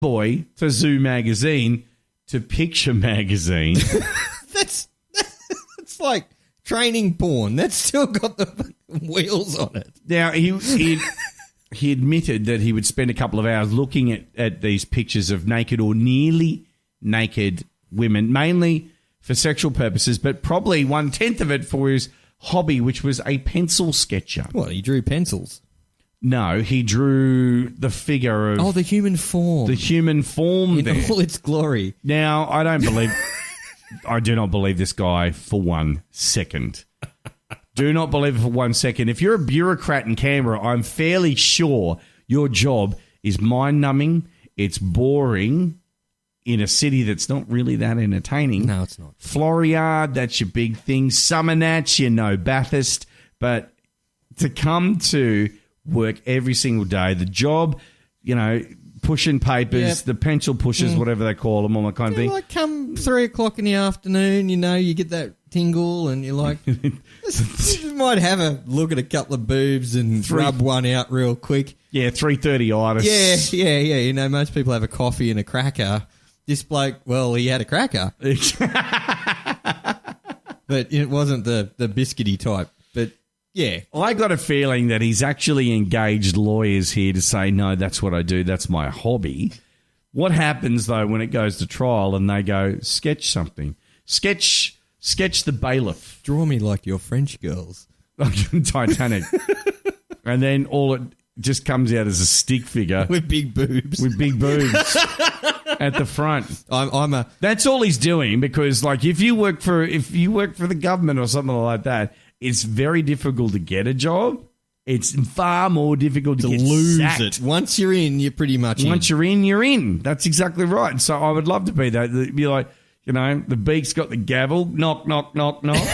boy for Zoo Magazine to Picture Magazine. It's like training porn. That's still got the wheels on it. Now, he admitted that he would spend a couple of hours looking at these pictures of naked or nearly naked women, mainly for sexual purposes, but probably 1/10 of it for his hobby, which was a pencil sketcher. What, he drew pencils? No, he drew the figure of... Oh, the human form. The human form in all its glory. Now, I do not believe this guy for 1 second. Do not believe it for 1 second. If you're a bureaucrat in Canberra, I'm fairly sure your job is mind-numbing, it's boring in a city that's not really that entertaining. No, it's not. Floriade, that's your big thing. Summernats, Bathurst. But to come to work every single day, the job, pushing papers, the pencil pushers, whatever they call them, all that kind of thing. Like come 3 o'clock in the afternoon, you get that tingle and you're like, you might have a look at a couple of boobs and rub one out real quick. Yeah, 3:30 itis. Yeah. Most people have a coffee and a cracker. This bloke, well, he had a cracker. But it wasn't the biscuity type. But yeah. I got a feeling that he's actually engaged lawyers here to say, no, that's what I do. That's my hobby. What happens, though, when it goes to trial and they go, sketch something? Sketch the bailiff. Draw me like your French girls. Titanic. And then all it just comes out as a stick figure. With big boobs. At the front. That's all he's doing, because if you work for the government or something like that, it's very difficult to get a job. It's far more difficult to get lose sacked. It. Once you're in, you're pretty much in. Once you're in, you're in. That's exactly right. So I would love to be that. Be like, the beak's got the gavel. Knock, knock, knock, knock.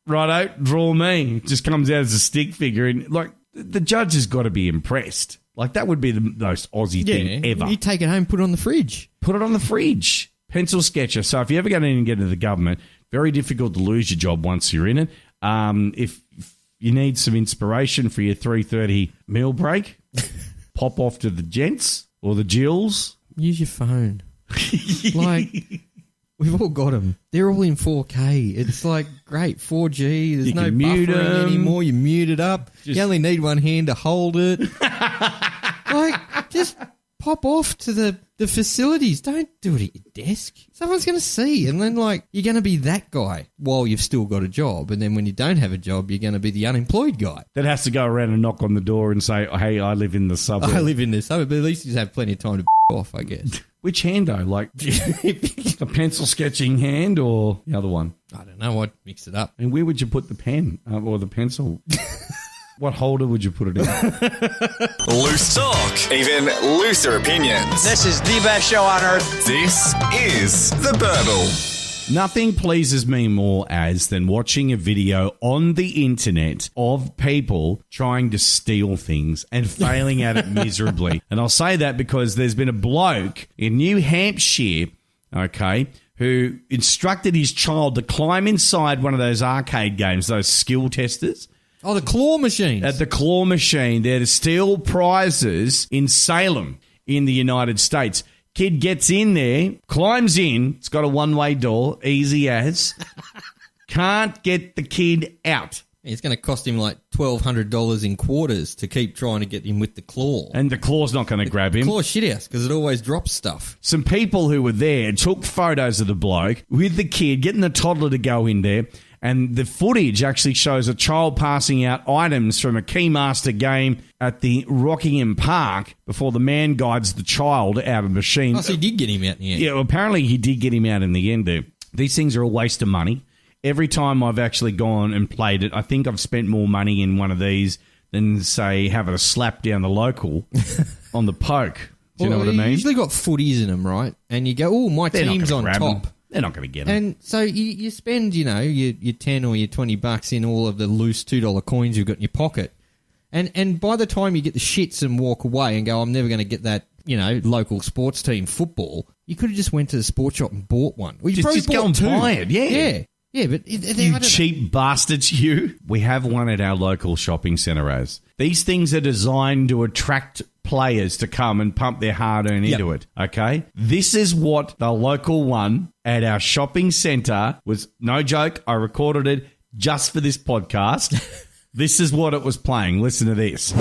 Righto, draw me. It just comes out as a stick figure. And the judge has got to be impressed. That would be the most Aussie thing ever. You take it home, put it on the fridge. Put it on the fridge. Pencil sketcher. So if you ever go in and get into the government, very difficult to lose your job once you're in it. If you need some inspiration for your 3:30 meal break, pop off to the gents or the Jills. Use your phone. We've all got them. They're all in 4K. It's great, 4G. There's no buffering anymore. You mute it up. You only need one hand to hold it. Just pop off to the facilities. Don't do it at your desk. Someone's going to see. And then, you're going to be that guy while you've still got a job. And then when you don't have a job, you're going to be the unemployed guy. That has to go around and knock on the door and say, hey, I live in the suburb. I live in the suburb, but at least you have plenty of time to off, I guess. Which hand, though? A pencil sketching hand or the other one? I don't know. I'd mix it up. And where would you put the pen or the pencil? What holder would you put it in? Loose talk, even looser opinions. This is the best show on earth. This is The Burble. Nothing pleases me more than watching a video on the internet of people trying to steal things and failing at it miserably. And I'll say that because there's been a bloke in New Hampshire, who instructed his child to climb inside one of those arcade games, those skill testers. Oh, the claw machines. At the claw machine, there to steal prizes in Salem in the United States. Kid gets in there, climbs in. It's got a one-way door, easy as. Can't get the kid out. It's going to cost him $1,200 in quarters to keep trying to get him with the claw. And the claw's not going to grab him. The claw's shit house because it always drops stuff. Some people who were there took photos of the bloke with the kid, getting the toddler to go in there. And the footage actually shows a child passing out items from a Keymaster game at the Rockingham Park before the man guides the child out of the machine. Oh, so he did get him out in the end. Yeah, well, apparently he did get him out in the end there. These things are a waste of money. Every time I've actually gone and played it, I think I've spent more money in one of these than, say, having a slap down the local on the poke. Do you know what I mean? You usually got footies in them, right? And you go, oh, my team's on top. Them. They're not going to get them. And so you spend, your 10 or your $20 in all of the loose $2 coins you've got in your pocket. And by the time you get the shits and walk away and go, I'm never going to get that, local sports team football, you could have just went to the sports shop and bought one. Well, you just go and buy it, yeah. Yeah, but... You cheap bastards, you. We have one at our local shopping centre, These things are designed to attract players to come and pump their hard-earned into it, okay? This is what the local one at our shopping centre was. No joke, I recorded it just for this podcast. This is what it was playing. Listen to this.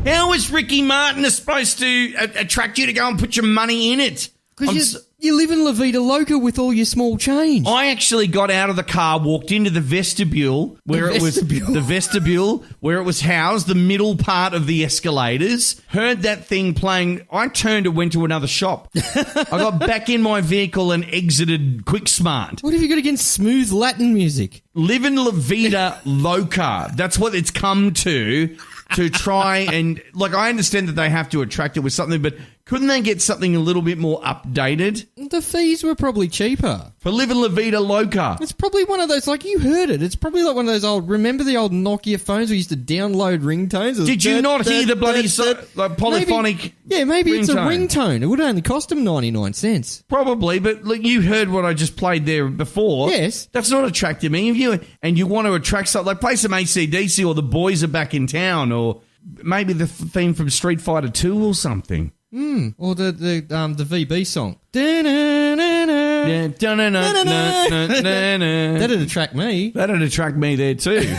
How is Ricky Martin supposed to attract you to go and put your money in it? Because you live in La Vida Loca with all your small change. I actually got out of the car, walked into the vestibule where it was housed, the middle part of the escalators, heard that thing playing. I turned and went to another shop. I got back in my vehicle and exited Quick Smart. What have you got against smooth Latin music? Live in La Vida Loca. That's what it's come to try and, like, I understand that they have to attract it with something, but couldn't they get something a little bit more updated? The fees were probably cheaper. For Live in La Vida Loca. It's probably one of those, like, you heard it. It's probably like one of those remember the old Nokia phones we used to download ringtones? Did you not hear the bloody polyphonic maybe it's a ringtone? ringtone. It would only cost them 99 cents. Probably, but look, you heard what I just played there before. Yes. That's not attracting me. If you want to attract something, like play some AC/DC or The Boys Are Back in Town, or maybe the theme from Street Fighter 2 or something. Or the VB song. That'd attract me. That'd attract me there too.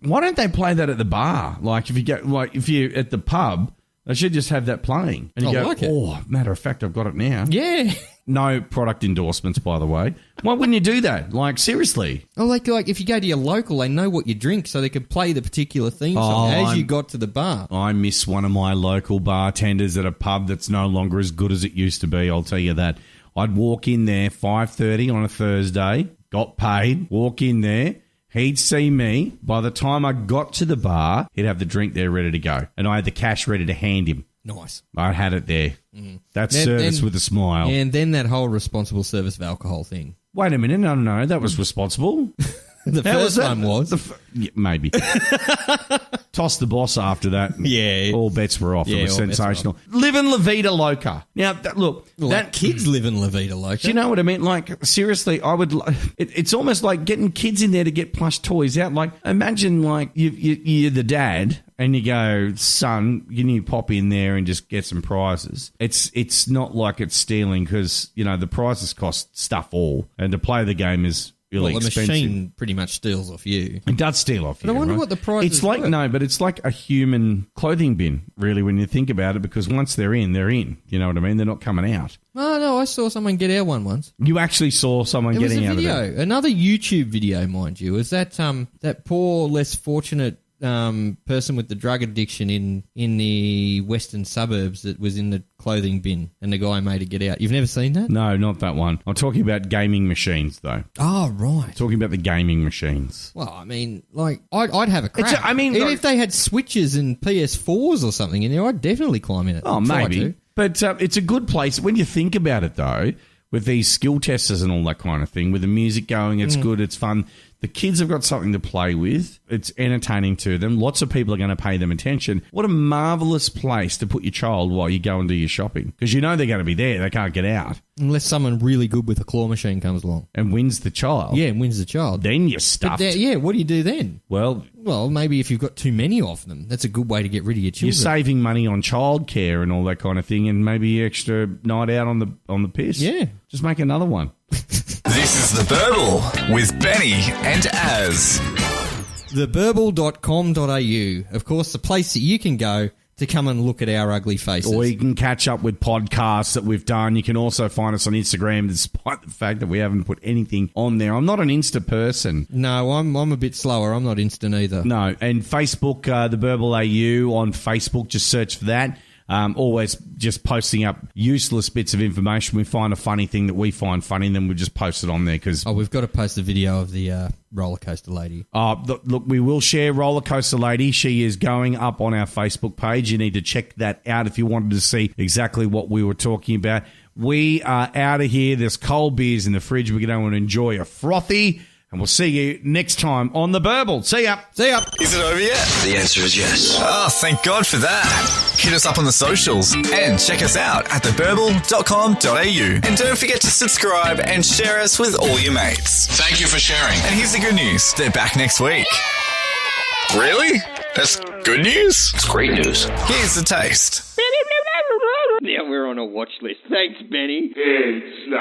Why don't they play that at the bar? Like if you're at the pub, they should just have that playing. And you go, like it. Oh, matter of fact, I've got it now. Yeah. No product endorsements, by the way. Why wouldn't you do that? Like, seriously. Oh, like if you go to your local, they know what you drink, so they can play the particular theme song as you got to the bar. I miss one of my local bartenders at a pub that's no longer as good as it used to be, I'll tell you that. I'd walk in there 5:30 on a Thursday, got paid, walk in there, he'd see me. By the time I got to the bar, he'd have the drink there ready to go, and I had the cash ready to hand him. Nice. I had it there. That's service with a smile. And then that whole responsible service of alcohol thing. Wait a minute. No. That was responsible. The first one was. Yeah, maybe. Toss the boss after that. Yeah. All bets were off. It was sensational. Live in La Vida Loca. Now, that kids live in La Vida Loca. Do you know what I mean? Like, seriously, it's almost like getting kids in there to get plush toys out. Like, imagine, like, you're the dad and you go, son, can you pop in there and just get some prizes? It's not like it's stealing because, the prizes cost stuff all. And to play the game is really expensive. The machine pretty much steals off you. It does steal off you. But I wonder what the price is. It's like, no, but it's like a human clothing bin, really, when you think about it, because once they're in, they're in. You know what I mean? They're not coming out. Oh, no, I saw someone get out one once. You actually saw someone getting out of it? It was a video. Another YouTube video, mind you. Is that poor, less fortunate person with the drug addiction in the western suburbs that was in the clothing bin and the guy made it get out. You've never seen that? No, not that one. I'm talking about gaming machines, though. Oh, right. Talking about the gaming machines. Well, I mean, like, I'd have a crack. Even if they had switches and PS4s or something in there, I'd definitely climb in it. Oh, maybe. But it's a good place. When you think about it, though, with these skill testers and all that kind of thing, with the music going, it's good, it's fun. The kids have got something to play with. It's entertaining to them. Lots of people are going to pay them attention. What a marvellous place to put your child while you go and do your shopping. Because you know they're going to be there. They can't get out. Unless someone really good with a claw machine comes along. And wins the child. Yeah, and wins the child. Then you're stuffed. What do you do then? Well, maybe if you've got too many of them, that's a good way to get rid of your children. You're saving money on childcare and all that kind of thing, and maybe extra night out on the piss. Yeah. Just make another one. This is The Burble with Benny and Az. Theburble.com.au. Of course, the place that you can go to come and look at our ugly faces. Or you can catch up with podcasts that we've done. You can also find us on Instagram, despite the fact that we haven't put anything on there. I'm not an Insta person. No, I'm a bit slower. I'm not instant either. No, and Facebook, The Burble AU on Facebook, just search for that. Always just posting up useless bits of information. We find a funny thing that we find funny, and then we just post it on there. We've got to post a video of the roller coaster lady. Look, we will share Roller Coaster Lady. She is going up on our Facebook page. You need to check that out if you wanted to see exactly what we were talking about. We are out of here. There's cold beers in the fridge. We're going to enjoy a frothy And we'll see you next time on The Burble. See ya. See ya. Is it over yet? The answer is yes. Oh, thank God for that. Hit us up on the socials and check us out at theburble.com.au. And don't forget to subscribe and share us with all your mates. Thank you for sharing. And here's the good news. They're back next week. Really? That's good news? It's great news. Here's the taste. Yeah, we're on a watch list. Thanks, Benny. It's